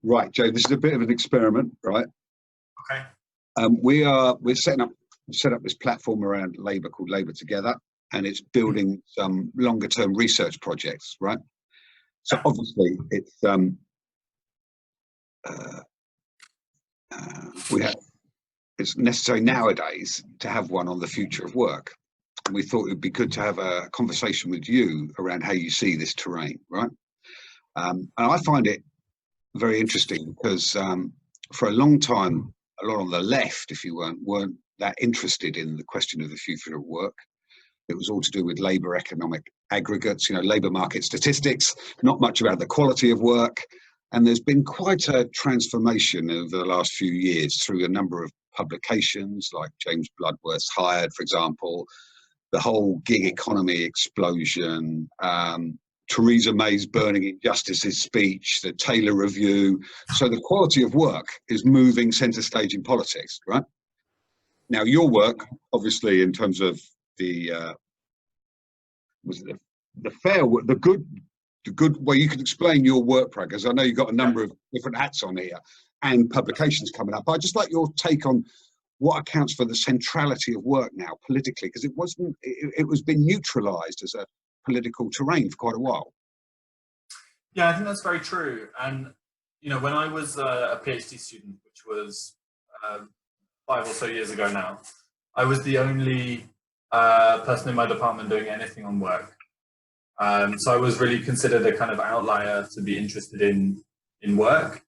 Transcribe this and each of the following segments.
Right, Joe, this is a bit of an experiment, right? Okay. We're set up this platform around Labour called Labour Together, and it's building some longer term research projects, right? So obviously it's necessary nowadays to have one on the future of work. And we thought it would be good to have a conversation with you around how you see this terrain, right? And I find it very interesting because for a long time, a lot on the left, if you weren't that interested in the question of the future of work. It was all to do with labour economic aggregates, labour market statistics, not much about the quality of work. And there's been quite a transformation over the last few years through a number of publications like James Bloodworth's Hired, for example, the whole gig economy explosion, Theresa May's Burning Injustices speech, the Taylor Review. So the quality of work is moving centre stage in politics, right? Now, your work, obviously, in terms of the fair work, the good way you can explain your work progress. I know you've got a number of different hats on here and publications coming up. But I'd just like your take on what accounts for the centrality of work now politically, because it was been neutralised as a political terrain for quite a while. Yeah, I think that's very true. And when I was a PhD student, which was 5 or so years ago now, I was the only person in my department doing anything on work. So I was really considered a kind of outlier to be interested in work,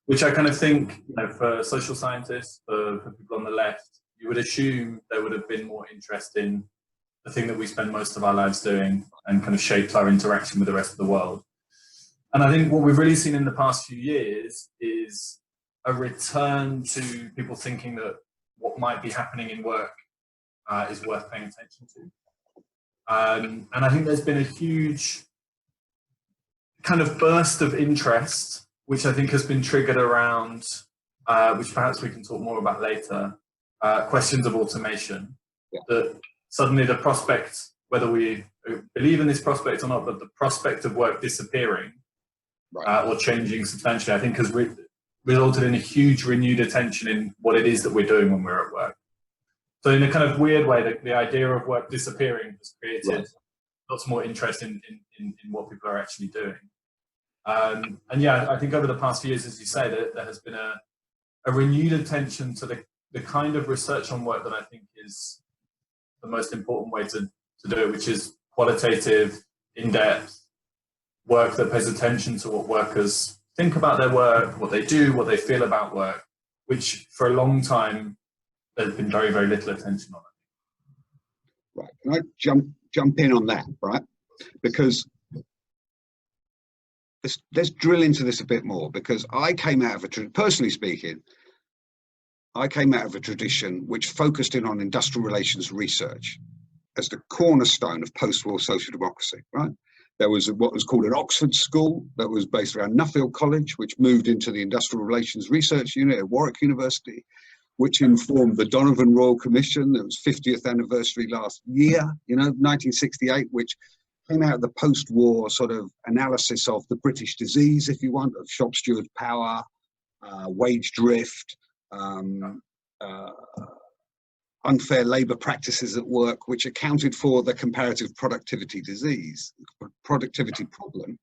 which I kind of think, for social scientists, for people on the left, you would assume there would have been more interest in the thing that we spend most of our lives doing and kind of shapes our interaction with the rest of the world. And I think what we've really seen in the past few years is a return to people thinking that what might be happening in work is worth paying attention to. And I think there's been a huge kind of burst of interest, which I think has been triggered around, which perhaps we can talk more about later, questions of automation. Yeah. That suddenly the prospect, whether we believe in this prospect or not, but the prospect of work disappearing or changing substantially, I think has resulted in a huge renewed attention in what it is that we're doing when we're at work. So in a kind of weird way, the idea of work disappearing has created lots more interest in what people are actually doing. And yeah, I think over the past few years, as you say, there has been a renewed attention to the kind of research on work that I think is the most important way to do it, which is qualitative, in-depth work that pays attention to what workers think about their work, what they do, what they feel about work, which for a long time there's been very, very little attention on it. Right, can I jump in on that, right? Because let's drill into this a bit more, because I came out of personally speaking, I came out of a tradition which focused in on industrial relations research as the cornerstone of post-war social democracy, right? There was what was called an Oxford School that was based around Nuffield College, which moved into the Industrial Relations Research Unit at Warwick University, which informed the Donovan Royal Commission. That was 50th anniversary last year, 1968, which came out of the post-war sort of analysis of the British disease, if you want, of shop steward power, wage drift, unfair labour practices at work, which accounted for the comparative productivity disease, productivity problem,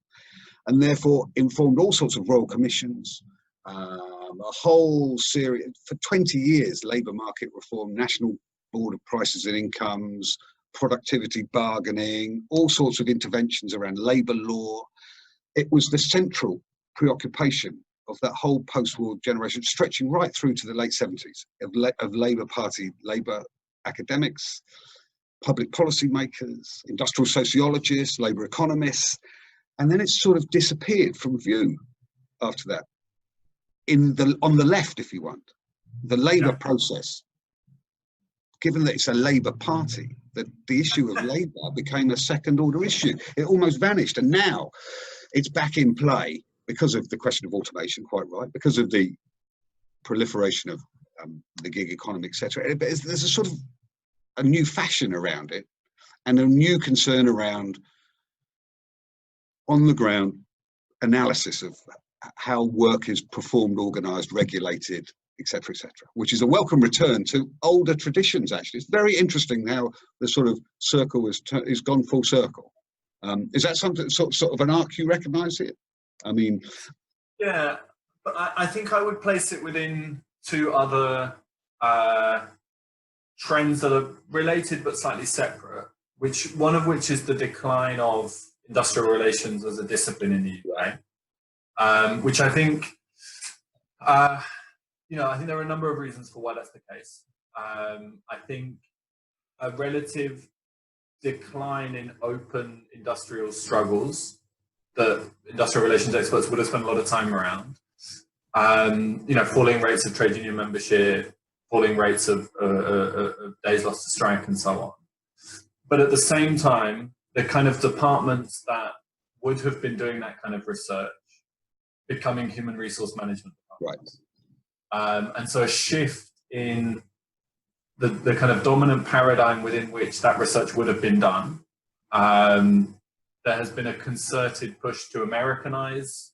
and therefore informed all sorts of royal commissions, a whole series, for 20 years, labour market reform, National Board of Prices and Incomes, productivity bargaining, all sorts of interventions around labour law. It was the central preoccupation of that whole post-war generation, stretching right through to the late 70s, of Labour Party, Labour academics, public policy makers, industrial sociologists, labour economists, and then it sort of disappeared from view after that. On the left, if you want, the Labour process, given that it's a Labour party, that the issue of labour became a second-order issue. It almost vanished, and now it's back in play because of the question of automation, quite right, because of the proliferation of the gig economy, etc. There's a sort of a new fashion around it, and a new concern around on-the-ground analysis of how work is performed, organised, regulated, etc., etc., which is a welcome return to older traditions. Actually, it's very interesting how the sort of circle is gone full circle. Is that something sort of an arc you recognise here? I mean, yeah, but I think I would place it within two other trends that are related but slightly separate. One of which is the decline of industrial relations as a discipline in the UK, which I think. I think there are a number of reasons for why that's the case. I think a relative decline in open industrial struggles that industrial relations experts would have spent a lot of time around. Falling rates of trade union membership, falling rates of days lost to strike, and so on. But at the same time, the kind of departments that would have been doing that kind of research becoming human resource management departments. Right. And so a shift in the kind of dominant paradigm within which that research would have been done. There has been a concerted push to Americanize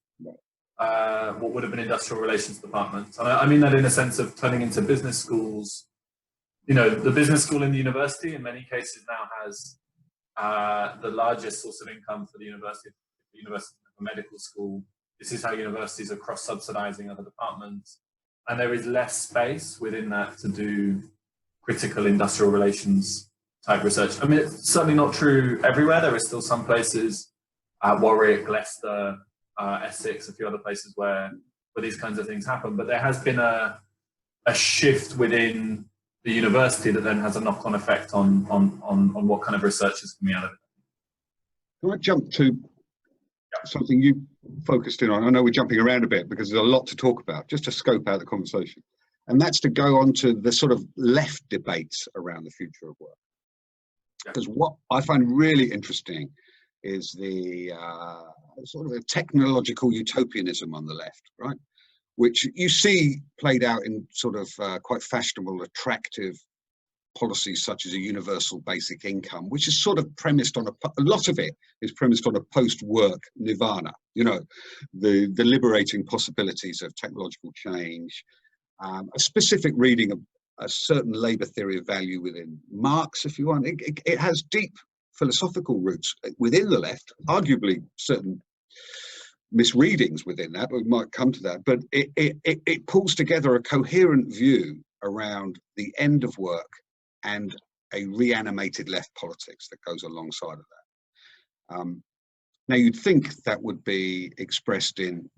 what would have been industrial relations departments. And I mean that in a sense of turning into business schools. The business school in the university in many cases now has the largest source of income for the university medical school. This is how universities are cross-subsidizing other departments. And there is less space within that to do critical industrial relations type research. I mean, it's certainly not true everywhere. There are still some places, Warwick, Leicester, Essex, a few other places where these kinds of things happen. But there has been a shift within the university that then has a knock-on effect on what kind of research is coming out of it. Can I jump to something you focused in on? I know we're jumping around a bit because there's a lot to talk about, just to scope out the conversation. And that's to go on to the sort of left debates around the future of work. Because what I find really interesting is the sort of a technological utopianism on the left, right? Which you see played out in sort of quite fashionable, attractive policies such as a universal basic income, which is sort of premised on a lot of it is premised on a post-work nirvana, the liberating possibilities of technological change, a specific reading of a certain labour theory of value within Marx, if you want. It has deep philosophical roots within the left, arguably certain misreadings within that, but we might come to that. But it pulls together a coherent view around the end of work and a reanimated left politics that goes alongside of that. Now, you'd think that would be expressed in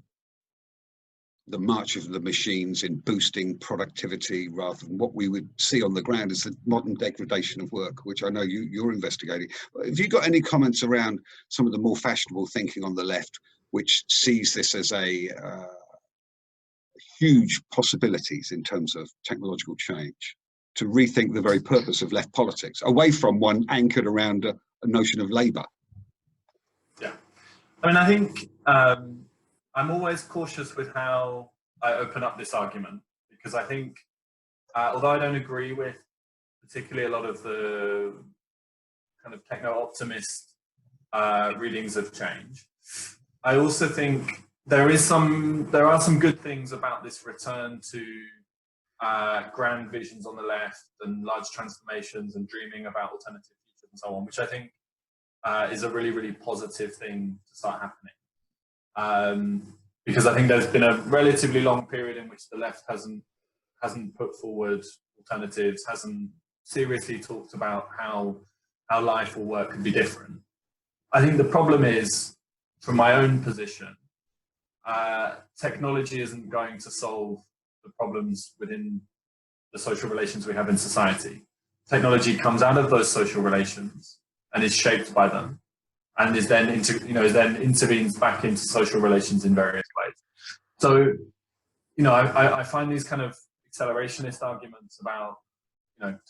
the march of the machines in boosting productivity rather than what we would see on the ground as the modern degradation of work, which I know you're investigating. Have you got any comments around some of the more fashionable thinking on the left, which sees this as a huge possibilities in terms of technological change, to rethink the very purpose of left politics, away from one anchored around a notion of labour? Yeah, I mean, I think I'm always cautious with how I open up this argument, because I think, although I don't agree with particularly a lot of the kind of techno-optimist readings of change, I also think there are some good things about this return to grand visions on the left and large transformations and dreaming about alternative futures and so on, which I think is a really, really positive thing to start happening. Because I think there's been a relatively long period in which the left hasn't put forward alternatives, hasn't seriously talked about how life or work could be different. I think the problem is, from my own position, technology isn't going to solve the problems within the social relations we have in society. Technology comes out of those social relations and is shaped by them, and is then intervenes back into social relations in various ways. So, I find these kind of accelerationist arguments about,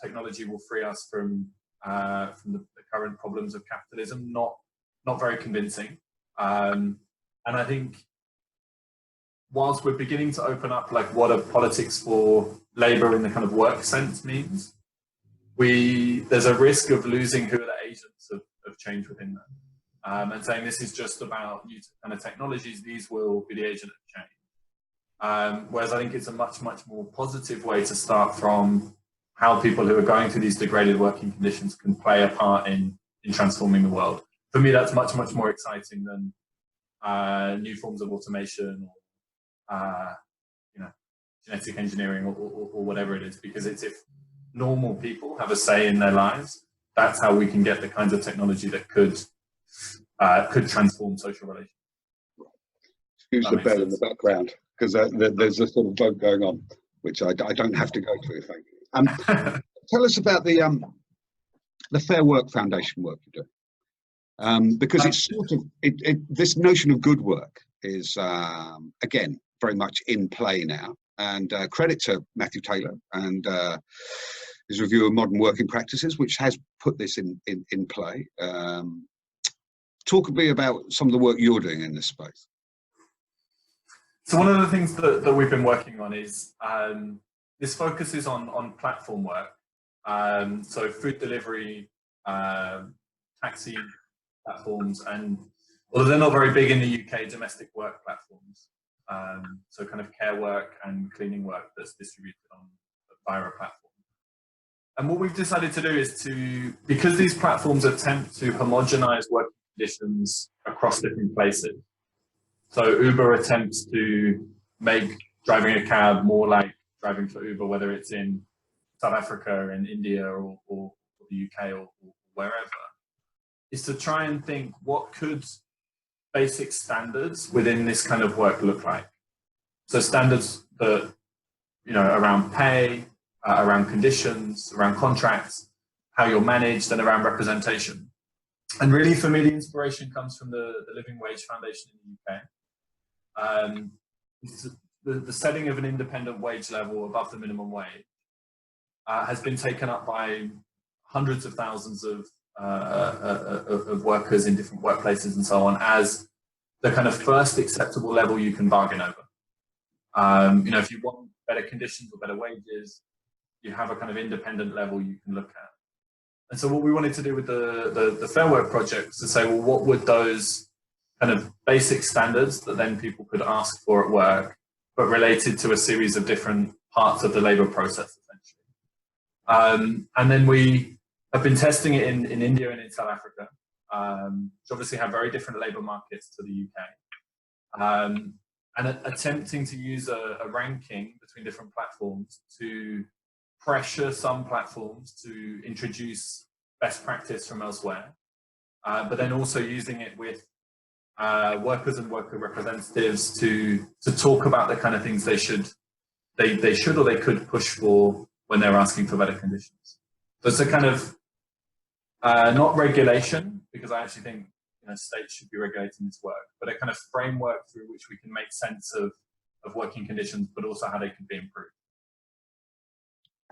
technology will free us from the current problems of capitalism not very convincing. And I think, whilst we're beginning to open up like what a politics for labour in the kind of work sense means, there's a risk of losing who are the agents of change within that. and saying this is just about new kind of technologies, these will be the agent of change. Whereas I think it's a much, much more positive way to start from how people who are going through these degraded working conditions can play a part in transforming the world. For me, that's much, much more exciting than new forms of automation or you know, genetic engineering or whatever it is, because it's if normal people have a say in their lives, that's how we can get the kinds of technology that could transform social relations. Excuse the bell in the background, because there's a sort of vote going on, which I don't have to go to, thank you. Tell us about the Fair Work Foundation work you do, because it's sort of this notion of good work is again very much in play now, and credit to Matthew Taylor and his review of modern working practices, which has put this in play. Talk a bit about some of the work you're doing in this space. So one of the things that we've been working on is this focuses on platform work. So food delivery, taxi platforms, and although they're not very big in the UK, domestic work platforms. So kind of care work and cleaning work that's distributed on via a platform. And what we've decided to do is because these platforms attempt to homogenize working conditions across different places. So Uber attempts to make driving a cab more like driving for Uber, whether it's in South Africa, in India, or the UK, or wherever, is to try and think what could basic standards within this kind of work look like. So standards that, you know, around pay, around conditions, around contracts, how you're managed, and around representation. And really, for me, the inspiration comes from the Living Wage Foundation in the UK. The setting of an independent wage level above the minimum wage has been taken up by hundreds of thousands of workers in different workplaces and so on as the kind of first acceptable level you can bargain over. You know, if you want better conditions or better wages, you have a kind of independent level you can look at. And so what we wanted to do with the Fair Work project was to say, well, what would those kind of basic standards that then people could ask for at work, but related to a series of different parts of the labour process, essentially. And then we have been testing it in India and in South Africa, which obviously have very different labour markets to the UK. And attempting to use a ranking between different platforms to pressure some platforms to introduce best practice from elsewhere, but then also using it with workers and worker representatives to talk about the kind of things they should or they could push for when they're asking for better conditions. So it's a kind of not regulation, because I actually think, you know, states should be regulating this work, but a kind of framework through which we can make sense of working conditions, but also how they can be improved.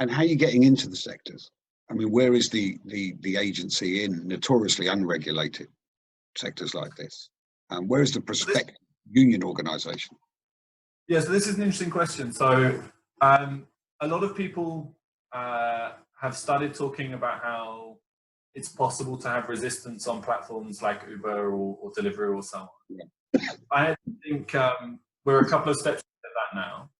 And how are you getting into the sectors? I mean, where is the agency in notoriously unregulated sectors like this? Where is the prospective union organisation? Yeah, so this is an interesting question. So a lot of people have started talking about how it's possible to have resistance on platforms like Uber or Deliveroo or so on. Yeah. I think we're a couple of steps into that now.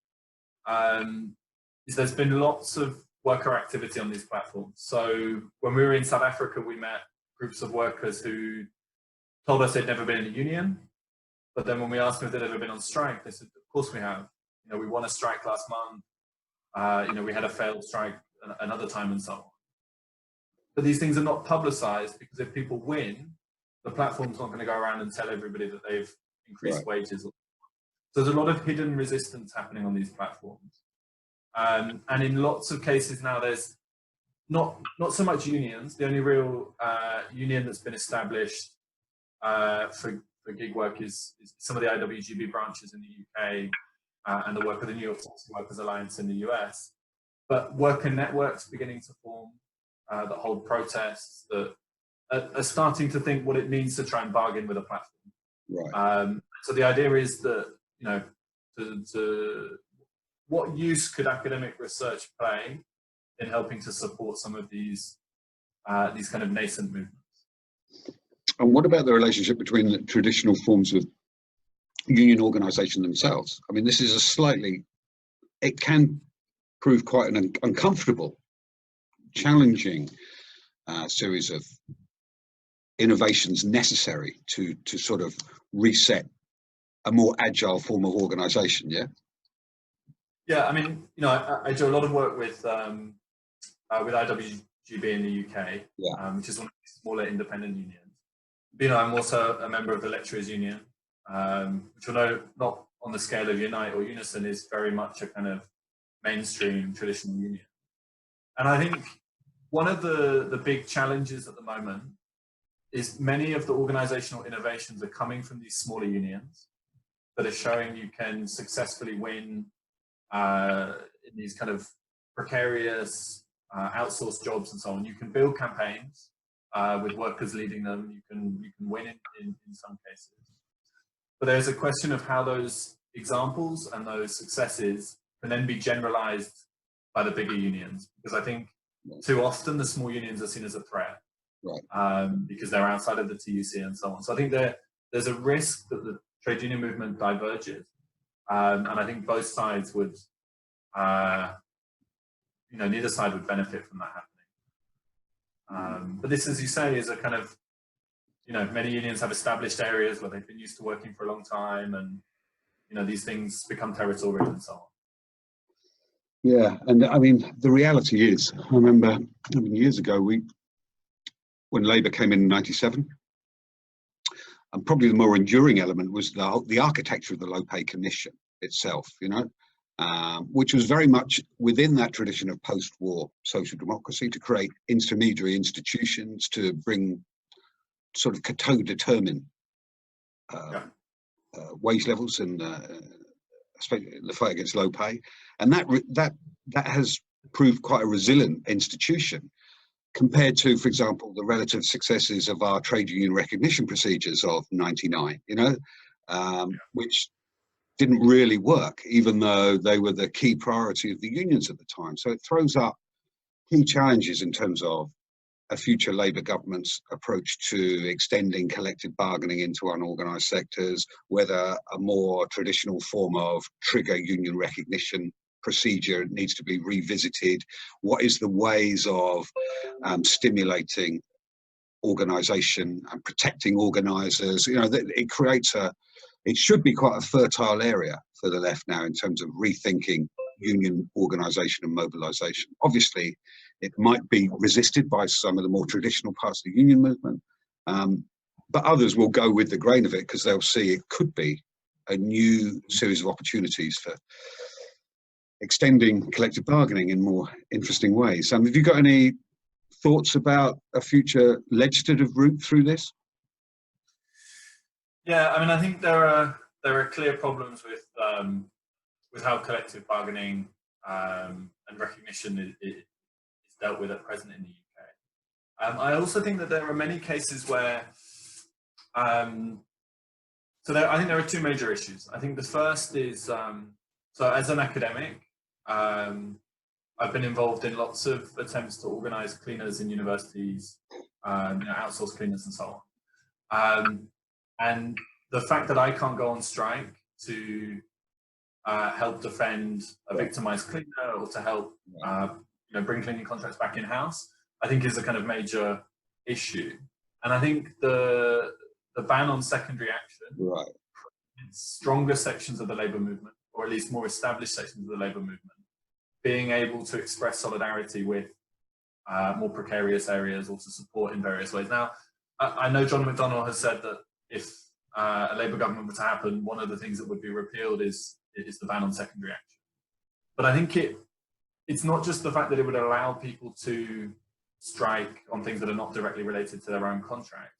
There's been lots of worker activity on these platforms. So when we were in South Africa, we met groups of workers who told us they'd never been in a union. But then when we asked them if they'd ever been on strike, they said, of course we have. You know, we won a strike last month. You know, we had a failed strike another time and so on. But these things are not publicized, because if people win, the platform's not going to go around and tell everybody that they've increased wages. So there's a lot of hidden resistance happening on these platforms. And in lots of cases now, there's not so much unions. The only real union that's been established for gig work is some of the IWGB branches in the UK and the work of the New York Taxi Workers Alliance in the US. But worker networks beginning to form that hold protests, that are starting to think what it means to try and bargain with a platform. Right. So the idea is that, you know, what use could academic research play in helping to support some of these kind of nascent movements? And what about the relationship between the traditional forms of union organisation themselves? I mean, this is a slightly, it can prove quite an uncomfortable, challenging series of innovations necessary to sort of reset a more agile form of organisation. Yeah. Yeah, I mean, I do a lot of work with IWGB in the UK, Yeah. which is one of the smaller independent unions. I'm also a member of the Lecturers Union, which, although not on the scale of Unite or Unison, is very much a kind of mainstream traditional union. And I think one of the big challenges at the moment is many of the organizational innovations are coming from these smaller unions that are showing you can successfully win in these kind of precarious outsourced jobs and so on. You can build campaigns with workers leading them. You can win in some cases. But there's a question of how those examples and those successes can then be generalized by the bigger unions, because I think too often the small unions are seen as a threat, right? Because they're outside of the TUC and so on. So I think there's a risk that the trade union movement diverges, and I think both sides would, neither side would benefit from that happening. But this, as you say, is a kind of, many unions have established areas where they've been used to working for a long time, and these things become territorial and so on. Yeah, and I mean, the reality is, I remember years ago, when Labour came in '97, and probably the more enduring element was the architecture of the Low Pay Commission itself, which was very much within that tradition of post-war social democracy, to create intermediary institutions to bring sort of co-determine wage levels and especially in the fight against low pay, and that has proved quite a resilient institution compared to, for example, the relative successes of our trade union recognition procedures of '99, which didn't really work, even though they were the key priority of the unions at the time. So it throws up key challenges in terms of a future Labour government's approach to extending collective bargaining into unorganised sectors, whether a more traditional form of trigger union recognition procedure needs to be revisited. What is the ways of stimulating organisation and protecting organisers? It creates it should be quite a fertile area for the left now in terms of rethinking union organisation and mobilisation. Obviously, it might be resisted by some of the more traditional parts of the union movement, but others will go with the grain of it because they'll see it could be a new series of opportunities for extending collective bargaining in more interesting ways. Have you got any thoughts about a future legislative route through this? Yeah, I mean, I think there are clear problems with how collective bargaining and recognition is dealt with at present in the UK. I also think that there are many cases where, I think there are two major issues. I think the first is, so as an academic, I've been involved in lots of attempts to organise cleaners in universities, outsource cleaners and so on. And the fact that I can't go on strike to help defend a victimised cleaner or to help bring cleaning contracts back in-house, I think is a kind of major issue. And I think the ban on secondary action, stronger sections of the labour movement, or at least more established sections of the labour movement, being able to express solidarity with more precarious areas or to support in various ways. Now, I know John McDonnell has said that if a Labour government were to happen, one of the things that would be repealed is the ban on secondary action. But I think it's not just the fact that it would allow people to strike on things that are not directly related to their own contract.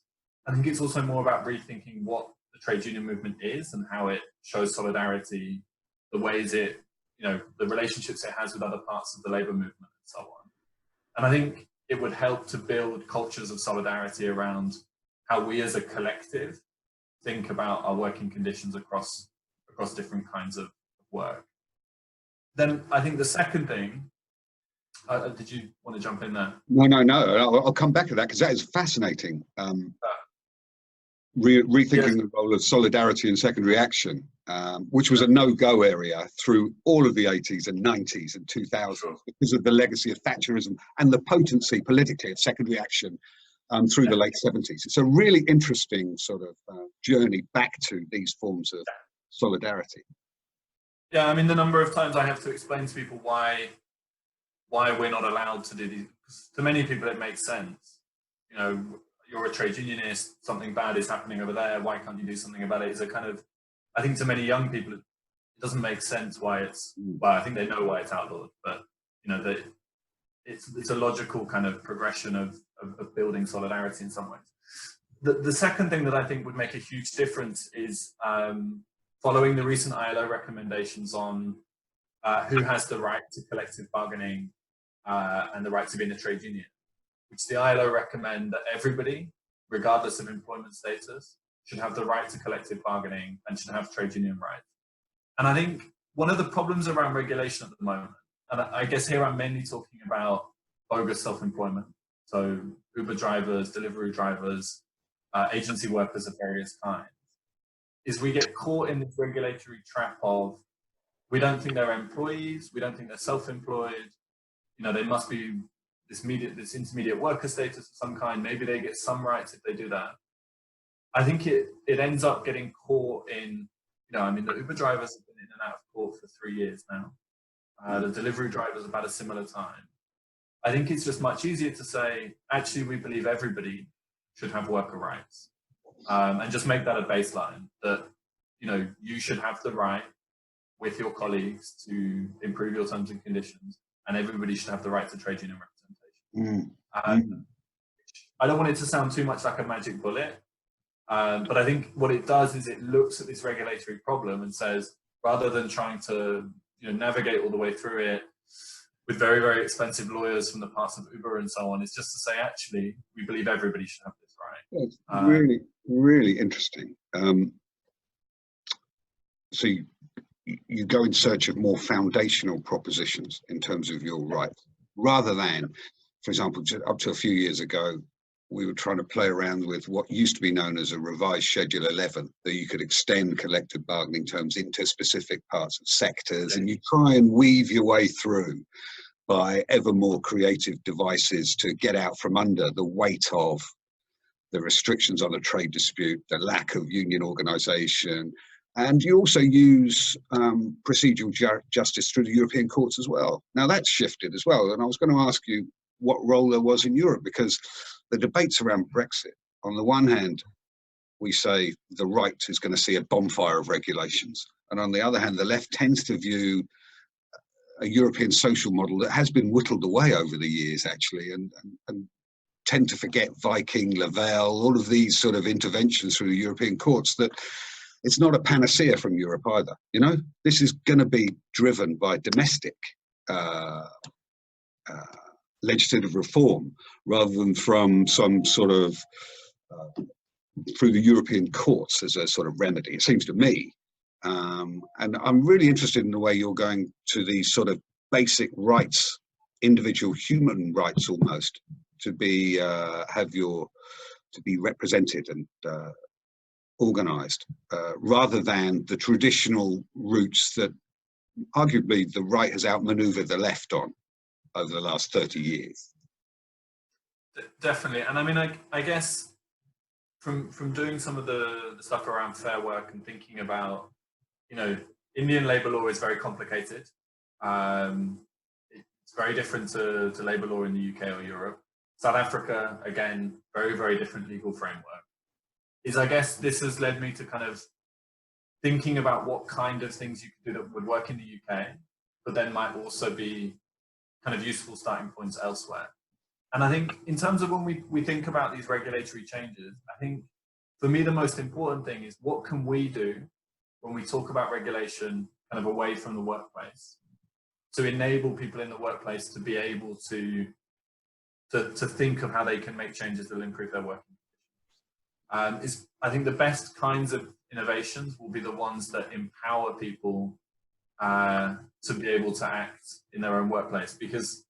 I think it's also more about rethinking what the trade union movement is and how it shows solidarity, the ways it, the relationships it has with other parts of the labour movement and so on. And I think it would help to build cultures of solidarity around how we as a collective think about our working conditions across different kinds of work. Then I think the second thing, did you want to jump in there? No. I'll come back to that because that is fascinating. rethinking the role of solidarity in secondary action, which was a no-go area through all of the 80s and 90s and 2000s because of the legacy of Thatcherism and the potency politically of secondary action through the late 70s. It's a really interesting sort of journey back to these forms of solidarity. Yeah, I mean, the number of times I have to explain to people why we're not allowed to do these. To many people, it makes sense. You know, you're a trade unionist, something bad is happening over there, why can't you do something about it? It's a kind of, I think to many young people, it doesn't make sense why it's, well, I think they know why it's outlawed, but, you know, it's a logical kind of progression of building solidarity in some ways. The second thing that I think would make a huge difference is following the recent ILO recommendations on who has the right to collective bargaining and the right to be in a trade union, which the ILO recommend that everybody, regardless of employment status, should have the right to collective bargaining and should have trade union rights. And I think one of the problems around regulation at the moment, and I guess here I'm mainly talking about bogus self-employment, so Uber drivers, delivery drivers, agency workers of various kinds, is we get caught in this regulatory trap of, we don't think they're employees, we don't think they're self-employed, you know, they must be this intermediate worker status of some kind, maybe they get some rights if they do that. I think it ends up getting caught in, you know, I mean, the Uber drivers have been in and out of court for 3 years now. The delivery drivers about a similar time. I think it's just much easier to say, actually, we believe everybody should have worker rights, and just make that a baseline that, you know, you should have the right with your colleagues to improve your terms and conditions, and everybody should have the right to trade union representation. I don't want it to sound too much like a magic bullet, but I think what it does is it looks at this regulatory problem and says, rather than trying to, you know, navigate all the way through it with very, very expensive lawyers from the past of Uber and so on, it's just to say, actually, we believe everybody should have this right. It's really, really interesting. So you go in search of more foundational propositions in terms of your rights, rather than, for example, up to a few years ago, we were trying to play around with what used to be known as a revised Schedule 11, that you could extend collective bargaining terms into specific parts of sectors, and you try and weave your way through by ever more creative devices to get out from under the weight of the restrictions on a trade dispute, the lack of union organisation. And you also use procedural justice through the European courts as well. Now that's shifted as well. And I was going to ask you what role there was in Europe, because the debates around Brexit, on the one hand, we say the right is going to see a bonfire of regulations. And on the other hand, the left tends to view a European social model that has been whittled away over the years, actually, and tend to forget Viking, Lavelle, all of these sort of interventions through the European courts, that it's not a panacea from Europe either. You know, this is going to be driven by domestic legislative reform rather than from some sort of through the European courts as a sort of remedy, it seems to me. And I'm really interested in the way you're going to these sort of basic rights, individual human rights almost, to be to be represented and organised, rather than the traditional routes that arguably the right has outmanoeuvred the left on over the last 30 years. Definitely. And I mean, I guess from doing some of the stuff around fair work and thinking about, you know, Indian labour law is very complicated. It's very different to labour law in the UK or Europe. South Africa, again, very, very different legal framework. I guess this has led me to kind of thinking about what kind of things you could do that would work in the UK, but then might also be kind of useful starting points elsewhere. And I think in terms of when we think about these regulatory changes, I think for me the most important thing is what can we do when we talk about regulation kind of away from the workplace to enable people in the workplace to be able to think of how they can make changes that will improve their working conditions. I think the best kinds of innovations will be the ones that empower people to be able to act in their own workplace, because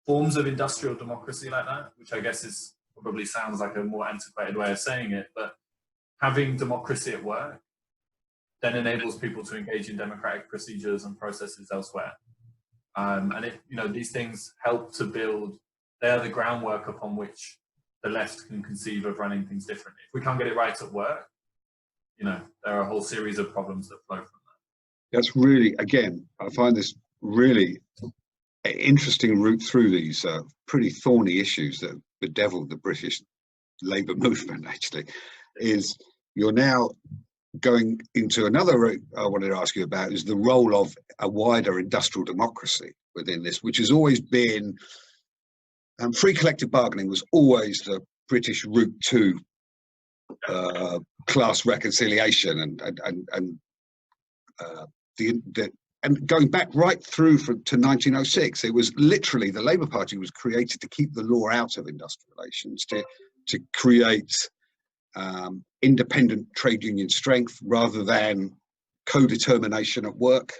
forms of industrial democracy like that, which I guess is probably sounds like a more antiquated way of saying it, but having democracy at work then enables people to engage in democratic procedures and processes elsewhere. And these things help to build, they are the groundwork upon which the left can conceive of running things differently. If we can't get it right at work, there are a whole series of problems that flow from that. That's really, again, I find this really interesting route through these pretty thorny issues that bedeviled the British Labour movement, actually, is you're now going into another route I wanted to ask you about, is the role of a wider industrial democracy within this, which has always been, free collective bargaining was always the British route to class reconciliation and going back right through to 1906, it was literally the Labour Party was created to keep the law out of industrial relations, to create independent trade union strength rather than co-determination at work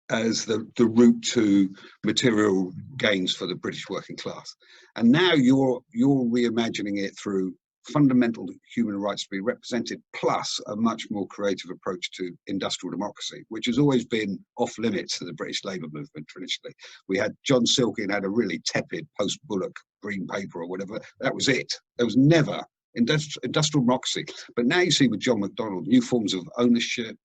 as the route to material gains for the British working class. And now you're reimagining it through fundamental human rights to be represented, plus a much more creative approach to industrial democracy, which has always been off limits to the British Labour movement traditionally. We had John Silkin had a really tepid post-Bullock green paper or whatever. That was it. There was never industrial democracy. But now you see with John McDonnell, new forms of ownership.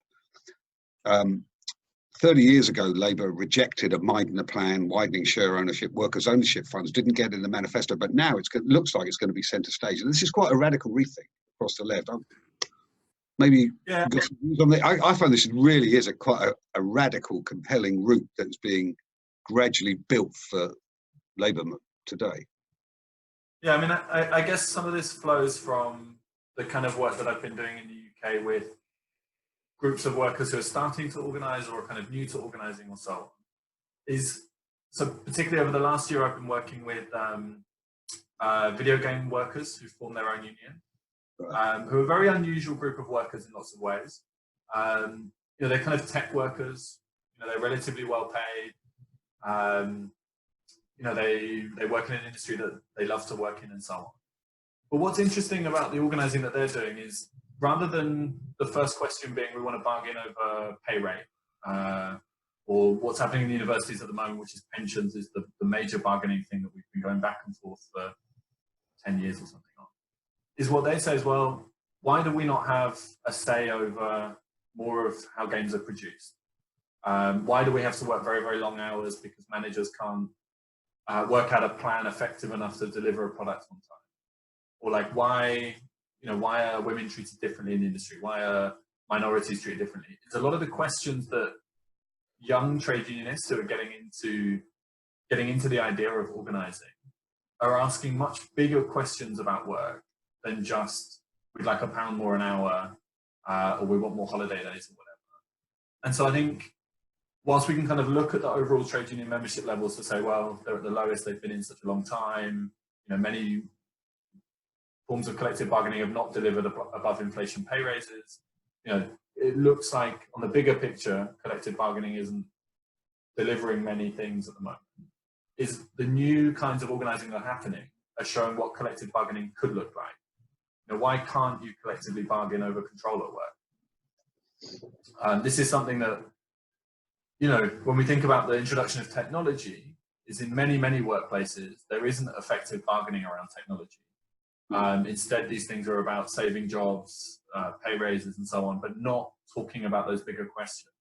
30 years ago, Labour rejected a Meidner plan, widening share ownership, workers' ownership funds, didn't get in the manifesto, but now it looks like it's going to be centre stage. And this is quite a radical rethink across the left. Maybe yeah. got some views on it. I find this really is quite a radical, compelling route that's being gradually built for Labour today. Yeah, I mean, I guess some of this flows from the kind of work that I've been doing in the UK with groups of workers who are starting to organise or are kind of new to organising or so on. So particularly over the last year, I've been working with video game workers who form their own union, who are a very unusual group of workers in lots of ways. They're kind of tech workers, they're relatively well paid. They work in an industry that they love to work in and so on. But what's interesting about the organising that they're doing is, rather than the first question being we want to bargain over pay rate, or what's happening in the universities at the moment, which is pensions, is the major bargaining thing that we've been going back and forth for 10 years or something on, is what they say is, well, why do we not have a say over more of how games are produced? Why do we have to work very, very long hours because managers can't work out a plan effective enough to deliver a product on time? Or like, why are women treated differently in the industry? Why are minorities treated differently? It's a lot of the questions that young trade unionists who are getting into the idea of organising are asking much bigger questions about work than just, we'd like £1 more an hour, or we want more holiday days or whatever. And so I think, whilst we can kind of look at the overall trade union membership levels to say, well, they're at the lowest they've been in such a long time, many forms of collective bargaining have not delivered above inflation pay raises. It looks like on the bigger picture, collective bargaining isn't delivering many things at the moment. Is the new kinds of organising that are happening are showing what collective bargaining could look like. Why can't you collectively bargain over control at work? This is something that, when we think about the introduction of technology, is in many, many workplaces, there isn't effective bargaining around technology. Instead, these things are about saving jobs, pay raises and so on, but not talking about those bigger questions.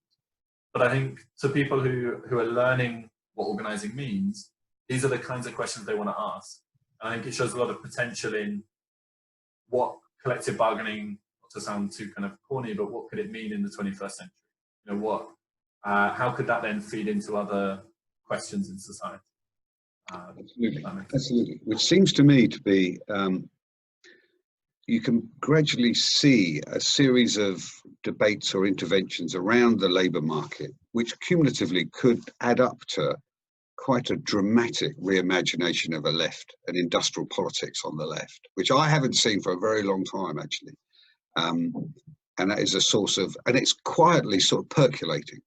But I think to people who are learning what organising means, these are the kinds of questions they want to ask. And I think it shows a lot of potential in what collective bargaining, not to sound too kind of corny, but what could it mean in the 21st century? How could that then feed into other questions in society? Absolutely. Which seems to me to be, you can gradually see a series of debates or interventions around the labour market, which cumulatively could add up to quite a dramatic reimagination of a left and industrial politics on the left, which I haven't seen for a very long time, actually. And that is a source of, and it's quietly sort of percolating.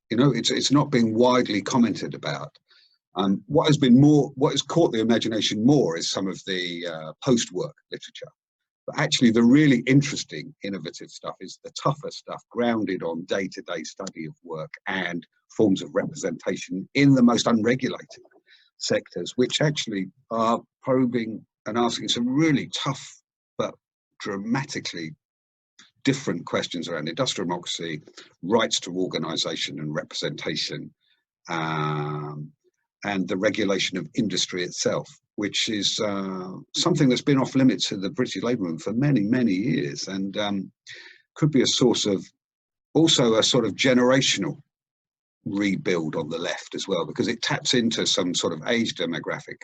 It's not being widely commented about. What has caught the imagination more is some of the post-work literature, But actually the really interesting, innovative stuff is the tougher stuff, grounded on day-to-day study of work and forms of representation in the most unregulated sectors, which actually are probing and asking some really tough but dramatically different questions around industrial democracy, rights to organisation and representation, and the regulation of industry itself, which is something that's been off limits to the British Labour movement for many, many years, and could be a source of also a sort of generational rebuild on the left as well, because it taps into some sort of age demographic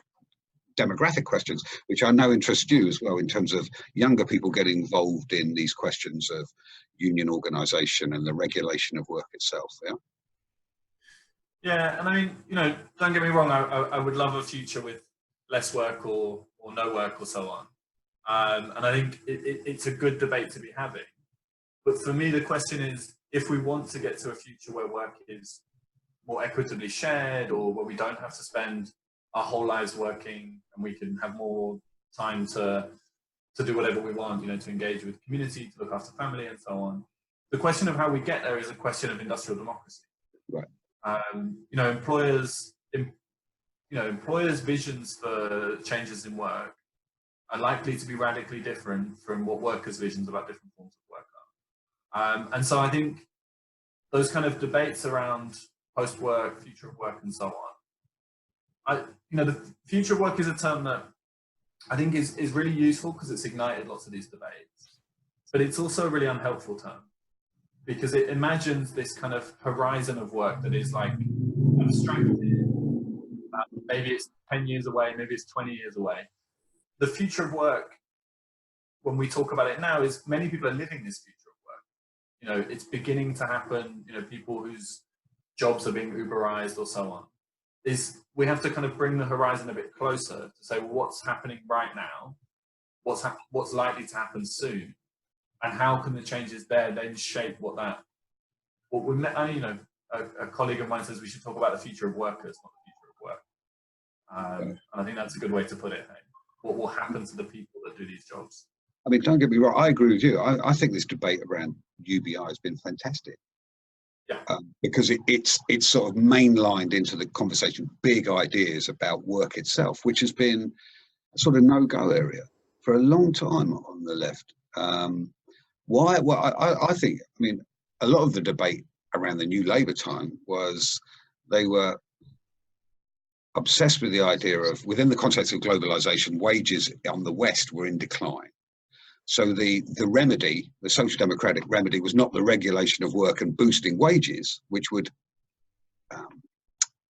questions, which I know interest you as well, in terms of younger people getting involved in these questions of union organisation and the regulation of work itself. Yeah. Yeah, and I mean, you know, don't get me wrong, I would love a future with less work or no work or so on. And I think it's a good debate to be having. But for me, the question is, if we want to get to a future where work is more equitably shared, or where we don't have to spend our whole lives working and we can have more time to do whatever we want, you know, to engage with community, to look after family and so on. The question of how we get there is a question of industrial democracy. Right. You know, employers' visions for changes in work are likely to be radically different from what workers' visions about different forms of work are. And so I think those kind of debates around post-work, future of work, and so on. You know, the future of work is a term that I think is really useful because it's ignited lots of these debates, but it's also a really unhelpful term, because it imagines this kind of horizon of work that is like abstracted. Maybe it's 10 years away, maybe it's 20 years away. The future of work, when we talk about it now, is many people are living this future of work. You know, it's beginning to happen. You know, people whose jobs are being Uberized or so on. We have to kind of bring the horizon a bit closer to say, well, what's happening right now? What's likely to happen soon? And how can the changes there then shape what we met? You know, a colleague of mine says we should talk about the future of workers, not the future of work. And I think that's a good way to put it. Hey? What will happen to the people that do these jobs? I mean, don't get me wrong, I agree with you. I think this debate around UBI has been fantastic. Yeah. Because it's sort of mainlined into the conversation big ideas about work itself, which has been a sort of no-go area for a long time on the left. Why? Well, I think, I mean, a lot of the debate around the New Labour time was they were obsessed with the idea of, within the context of globalisation, wages on the West were in decline. So the remedy, the social democratic remedy, was not the regulation of work and boosting wages, which would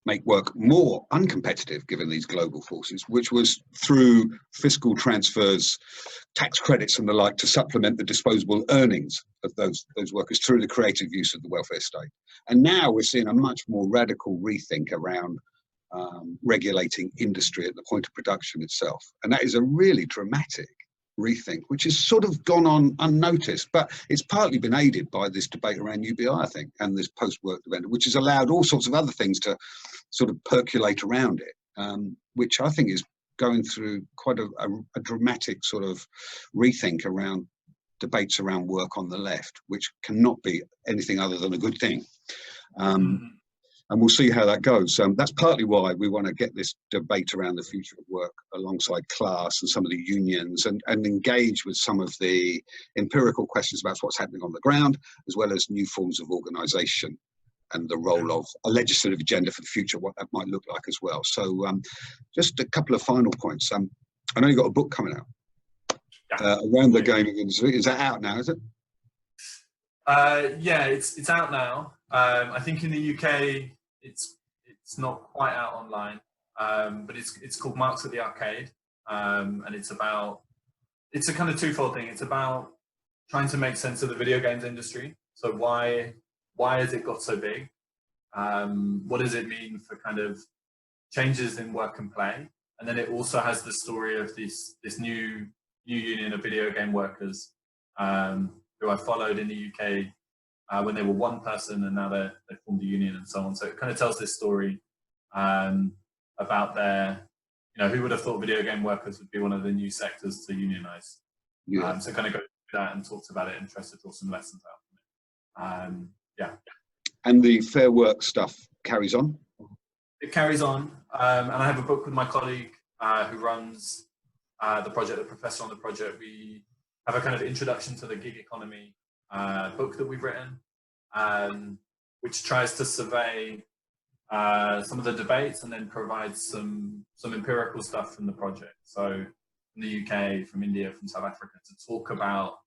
make work more uncompetitive given these global forces, which was through fiscal transfers, tax credits and the like, to supplement the disposable earnings of those workers through the creative use of the welfare state. And now we're seeing a much more radical rethink around regulating industry at the point of production itself. And that is a really dramatic rethink, which has sort of gone on unnoticed, but it's partly been aided by this debate around UBI, I think, and this post-work event, which has allowed all sorts of other things to sort of percolate around it, which I think is going through quite a dramatic sort of rethink around debates around work on the left, which cannot be anything other than a good thing. And we'll see how that goes. That's partly why we want to get this debate around the future of work alongside class and some of the unions, and engage with some of the empirical questions about what's happening on the ground, as well as new forms of organisation and the role of a legislative agenda for the future, what that might look like as well. So just a couple of final points. I know you've got a book coming out around the gaming industry. Is that out now, is it? Yeah, it's out now. I think in the UK, it's not quite out online, but it's called Marx at the Arcade, and it's a kind of twofold thing. It's about trying to make sense of the video games industry. So why has it got so big? What does it mean for kind of changes in work and play? And then it also has the story of this new union of video game workers, who I followed in the UK when they were one person, and now they formed a union and so on. So it kind of tells this story about who would have thought video game workers would be one of the new sectors to unionize. Yeah. So kind of go through that and talked about it and tries to draw some lessons out from it. Yeah. And the Fair Work stuff carries on? It carries on. And I have a book with my colleague who runs the project, the professor on the project. We have a kind of introduction to the gig economy book that we've written, which tries to survey some of the debates and then provide some empirical stuff from the project. So from the UK, from India, from South Africa, to talk about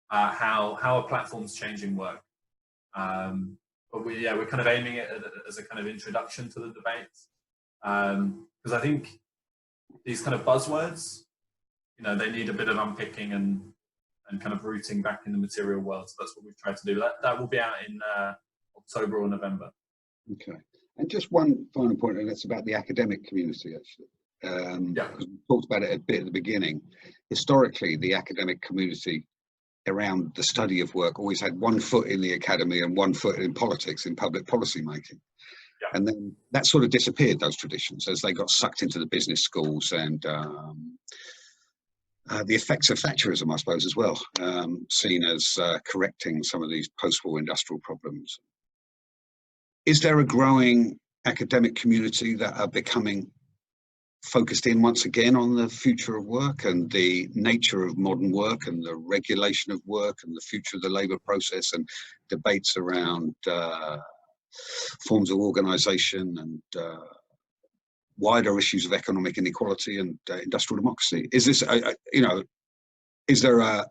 how are platforms changing work. But we're kind of aiming it as a kind of introduction to the debates, because I think these kind of buzzwords, they need a bit of unpicking and kind of rooting back in the material world. So that's what we've tried to do. That will be out in October or November. Okay. And just one final point, and that's about the academic community, actually. Because we talked about it a bit at the beginning. Historically, the academic community around the study of work always had one foot in the academy and one foot in politics, in public policy making. And then that sort of disappeared, those traditions, as they got sucked into the business schools and the effects of Thatcherism, I suppose, as well, seen as correcting some of these post-war industrial problems. Is there a growing academic community that are becoming focused in once again on the future of work and the nature of modern work and the regulation of work and the future of the labour process and debates around forms of organisation and wider issues of economic inequality and industrial democracy? Is this, is there a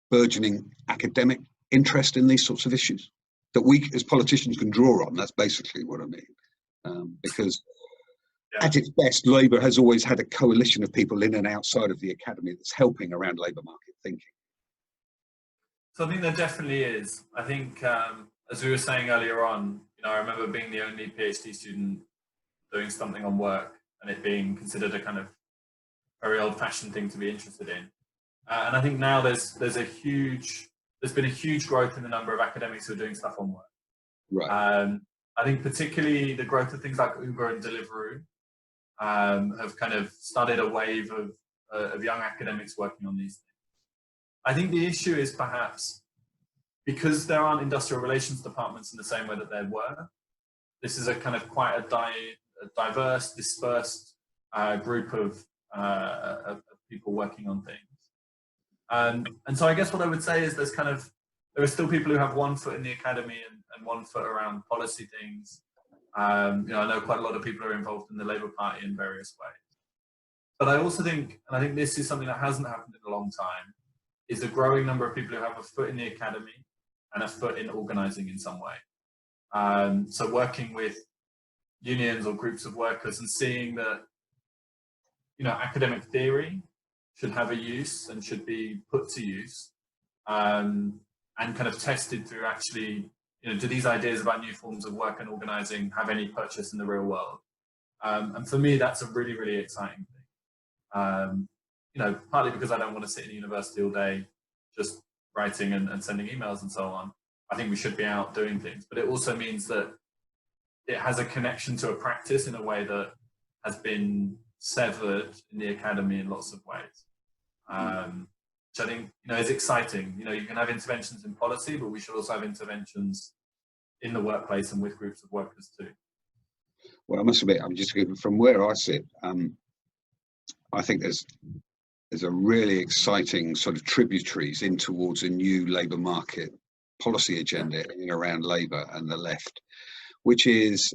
burgeoning academic interest in these sorts of issues that we as politicians can draw on? That's basically what I mean, because at its best, Labour has always had a coalition of people in and outside of the academy that's helping around labour market thinking. So I think there definitely is. I think, as we were saying earlier on, I remember being the only PhD student doing something on work and it being considered a kind of very old-fashioned thing to be interested in. And I think now there's been a huge growth in the number of academics who are doing stuff on work. Right. I think particularly the growth of things like Uber and Deliveroo have kind of started a wave of young academics working on these things. I think the issue is perhaps because there aren't industrial relations departments in the same way that there were. This is a kind of quite a diverse, dispersed group of people working on things. And so I guess what I would say is there are still people who have one foot in the academy and one foot around policy things. I know quite a lot of people are involved in the Labour Party in various ways. But I also think, and I think this is something that hasn't happened in a long time, is a growing number of people who have a foot in the academy and a foot in organising in some way. So working with unions or groups of workers and seeing that, academic theory should have a use and should be put to use, and kind of tested through actually, do these ideas about new forms of work and organising have any purchase in the real world? And for me, that's a really, really exciting thing. Partly because I don't want to sit in university all day just writing and sending emails and so on. I think we should be out doing things, but it also means that it has a connection to a practice in a way that has been severed in the academy in lots of ways. Which I think, is exciting. You can have interventions in policy, but we should also have interventions in the workplace and with groups of workers too. Well, I must admit, I'm just from where I sit, I think there's a really exciting sort of tributaries in towards a new labour market policy agenda in and around labour and the left, which is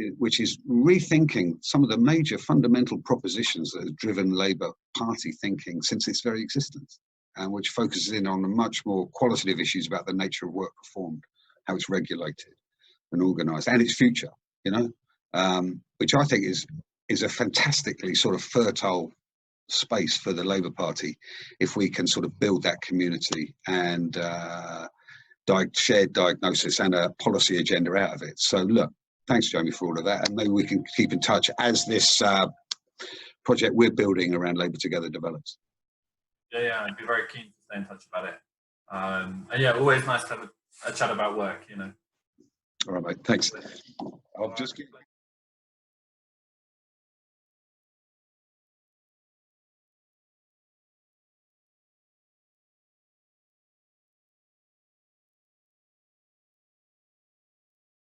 rethinking some of the major fundamental propositions that have driven Labour Party thinking since its very existence, and which focuses in on much more qualitative issues about the nature of work performed, how it's regulated and organised, and its future, which I think is a fantastically sort of fertile space for the Labour Party if we can sort of build that community and shared diagnosis and a policy agenda out of it. So look, thanks Jamie for all of that, and maybe we can keep in touch as this project we're building around Labour Together develops. Yeah, I'd be very keen to stay in touch about it. And yeah, always nice to have a chat about work, All right, mate, thanks. I'll just